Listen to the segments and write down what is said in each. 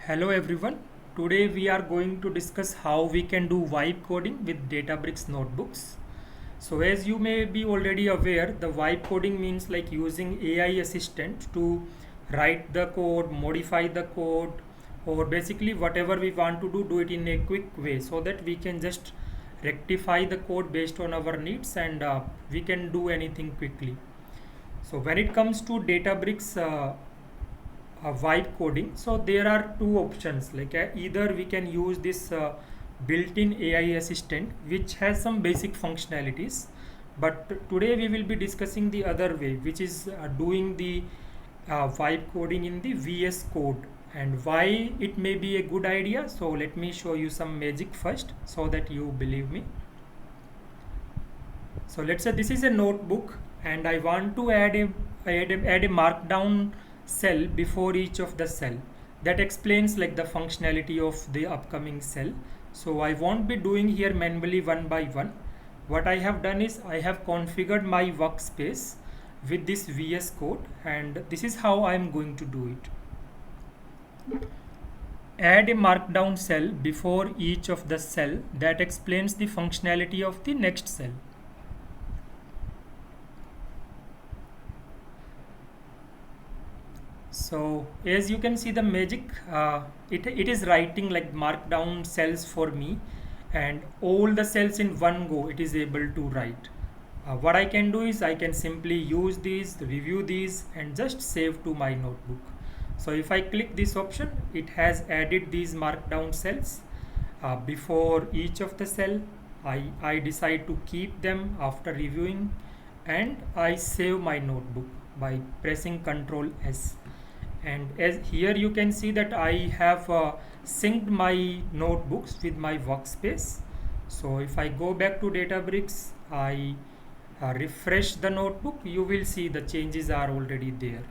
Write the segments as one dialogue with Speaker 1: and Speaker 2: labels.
Speaker 1: Hello everyone. Today we are going to discuss how we can do vibe coding with Databricks notebooks. So as you may be already aware, the vibe coding means like using AI assistant to write the code, modify the code, or basically whatever we want to do it in a quick way so that we can just rectify the code based on our needs and we can do anything quickly. So when it comes to Databricks vibe coding, so there are two options, like either we can use this built-in AI assistant which has some basic functionalities, but today we will be discussing the other way, which is doing the vibe coding in the VS code, and why it may be a good idea. So let me show you some magic first so that you believe me. So let's say this is a notebook and I want to add a markdown cell before each of the cell. That explains like the functionality of the upcoming cell. So I won't be doing here manually one by one. What I have done is I have configured my workspace with this VS code, and this is how I am going to do it. Add a markdown cell before each of the cell. That explains the functionality of the next cell. So as you can see the magic, it is writing like markdown cells for me, and all the cells in one go it is able to write. What I can do is I can simply use these, review these, and just save to my notebook. So if I click this option, it has added these markdown cells before each of the cell. I decide to keep them after reviewing, and I save my notebook by pressing Ctrl S. And as here you can see that I have synced my notebooks with my workspace. So if I go back to Databricks, I refresh the notebook, you will see the changes are already there.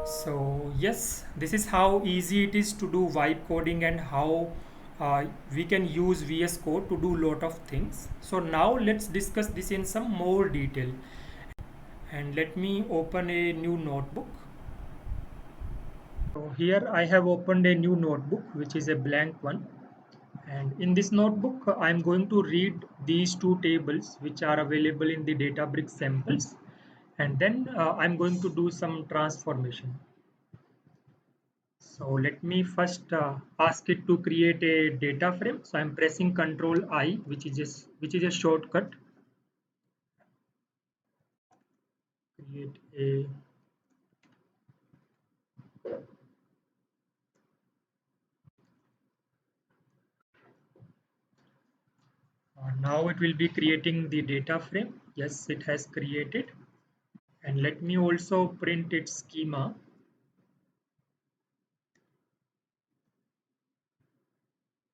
Speaker 1: So yes, this is how easy it is to do vibe coding and how we can use VS Code to do lot of things. So now let's discuss this in some more detail. And let me open a new notebook. So here I have opened a new notebook which is a blank one, and in this notebook I am going to read these two tables which are available in the Databricks samples, and then I'm going to do some transformation. So let me first ask it to create a data frame. So I'm pressing Ctrl I, which is a shortcut. Create a now it will be creating the data frame. Yes, it has created. And let me also print its schema.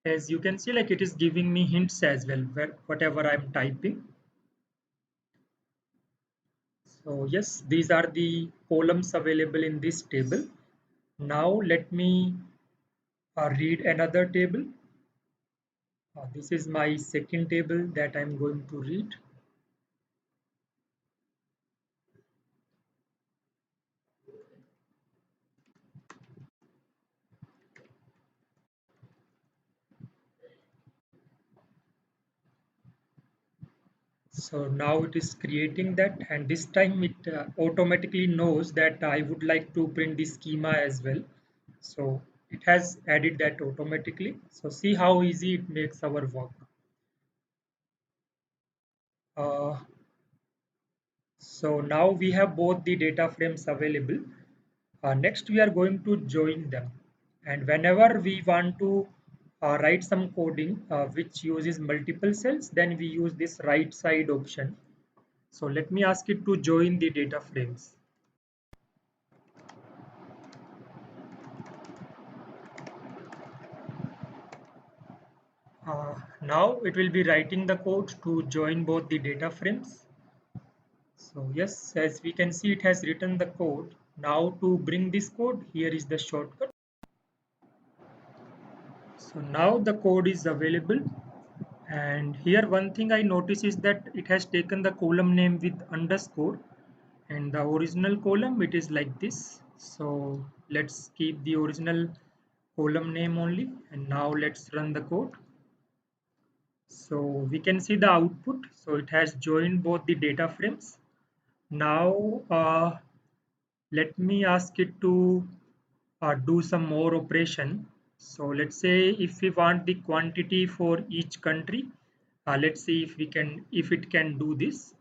Speaker 1: As you can see, like it is giving me hints as well, whatever I'm typing. So yes, these are the columns available in this table. Now let me read another table. This is my second table that I'm going to read. So now it is creating that, and this time it automatically knows that I would like to print the schema as well. So it has added that automatically. So see how easy it makes our work. Uh, so now we have both the data frames available. Next, we are going to join them. And whenever we want to write some coding which uses multiple cells, then we use this right side option. So let me ask it to join the data frames. Now it will be writing the code to join both the data frames. So yes, as we can see, it has written the code. Now to bring this code, here is the shortcut. So now the code is available. And here one thing I notice is that it has taken the column name with underscore, and the original column it is like this. So let's keep the original column name only, and now let's run the code. So we can see the output. So it has joined both the data frames. Now let me ask it to do some more operation. So let's say if we want the quantity for each country, let's see if it can do this.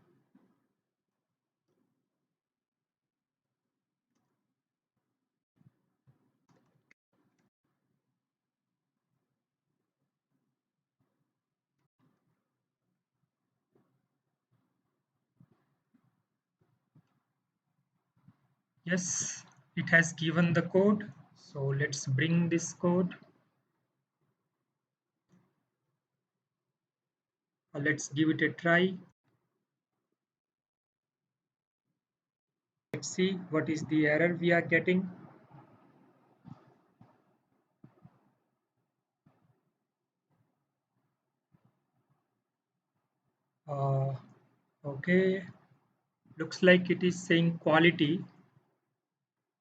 Speaker 1: Yes, it has given the code. So let's bring this code. Let's give it a try. Let's see what is the error we are getting. Uh, okay, looks like it is saying quality.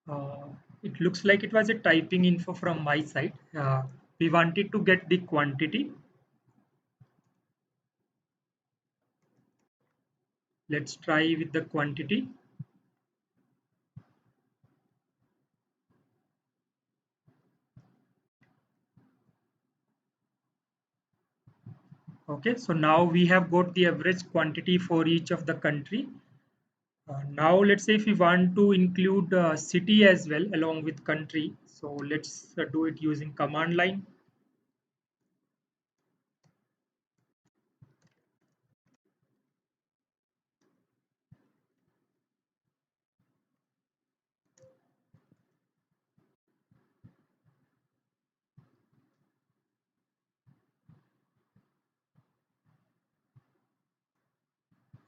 Speaker 1: Uh, it looks like it was a typing info from my side. We wanted to get the quantity. Let's try with the quantity. Okay, so now we have got the average quantity for each of the country. Now let's say if we want to include city as well along with country. So let's do it using command line.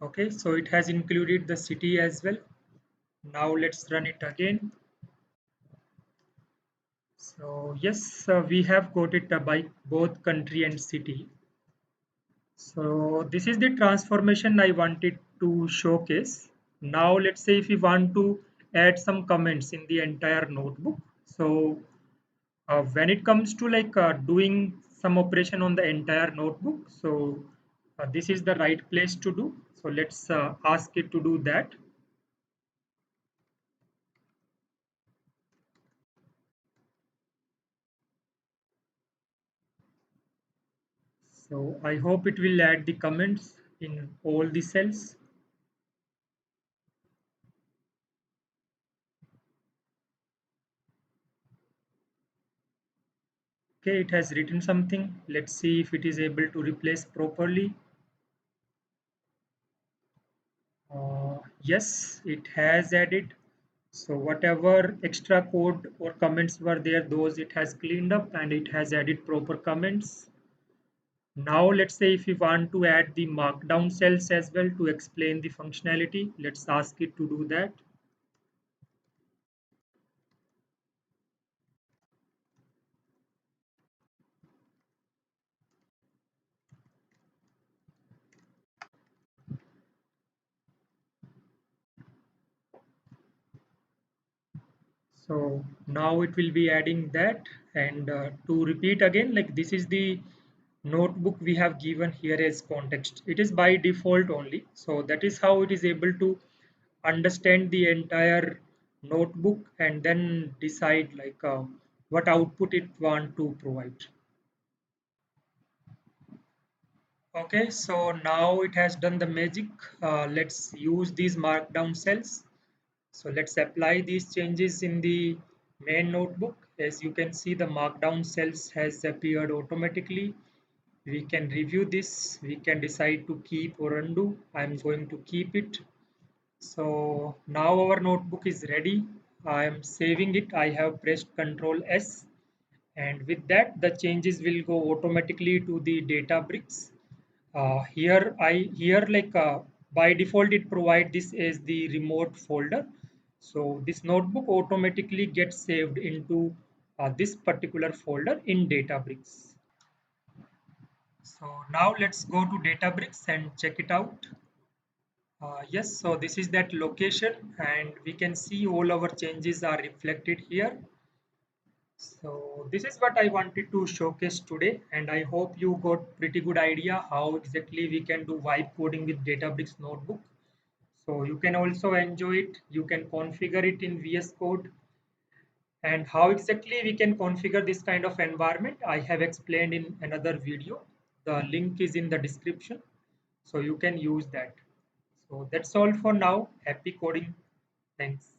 Speaker 1: Okay, so it has included the city as well. Now let's run it again. So yes, we have got it by both country and city. So this is the transformation I wanted to showcase. Now let's say if we want to add some comments in the entire notebook. So when it comes to doing some operation on the entire notebook, so this is the right place to do. So let's ask it to do that. So I hope it will add the comments in all the cells. Okay, it has written something. Let's see if it is able to replace properly. Yes, it has added. So whatever extra code or comments were there, those it has cleaned up and it has added proper comments. Now let's say if we want to add the markdown cells as well to explain the functionality, let's ask it to do that. So now it will be adding that, and to repeat again, like this is the notebook we have given here as context. It is by default only. So that is how it is able to understand the entire notebook and then decide what output it want to provide. Okay, so now it has done the magic. Let's use these markdown cells. So let's apply these changes in the main notebook. As you can see, the markdown cells has appeared automatically. We can review this. We can decide to keep or undo. I'm going to keep it. So now our notebook is ready. I am saving it. I have pressed Ctrl S, and with that the changes will go automatically to the Databricks. Here by default it provide this as the remote folder. So this notebook automatically gets saved into this particular folder in Databricks. So now let's go to Databricks and check it out. Yes, so this is that location and we can see all our changes are reflected here. So this is what I wanted to showcase today, and I hope you got pretty good idea how exactly we can do vibe coding with Databricks notebook. So you can also enjoy it. You can configure it in VS Code, and how exactly we can configure this kind of environment I have explained in another video. The link is in the description, so you can use that. So that's all for now. Happy coding. Thanks.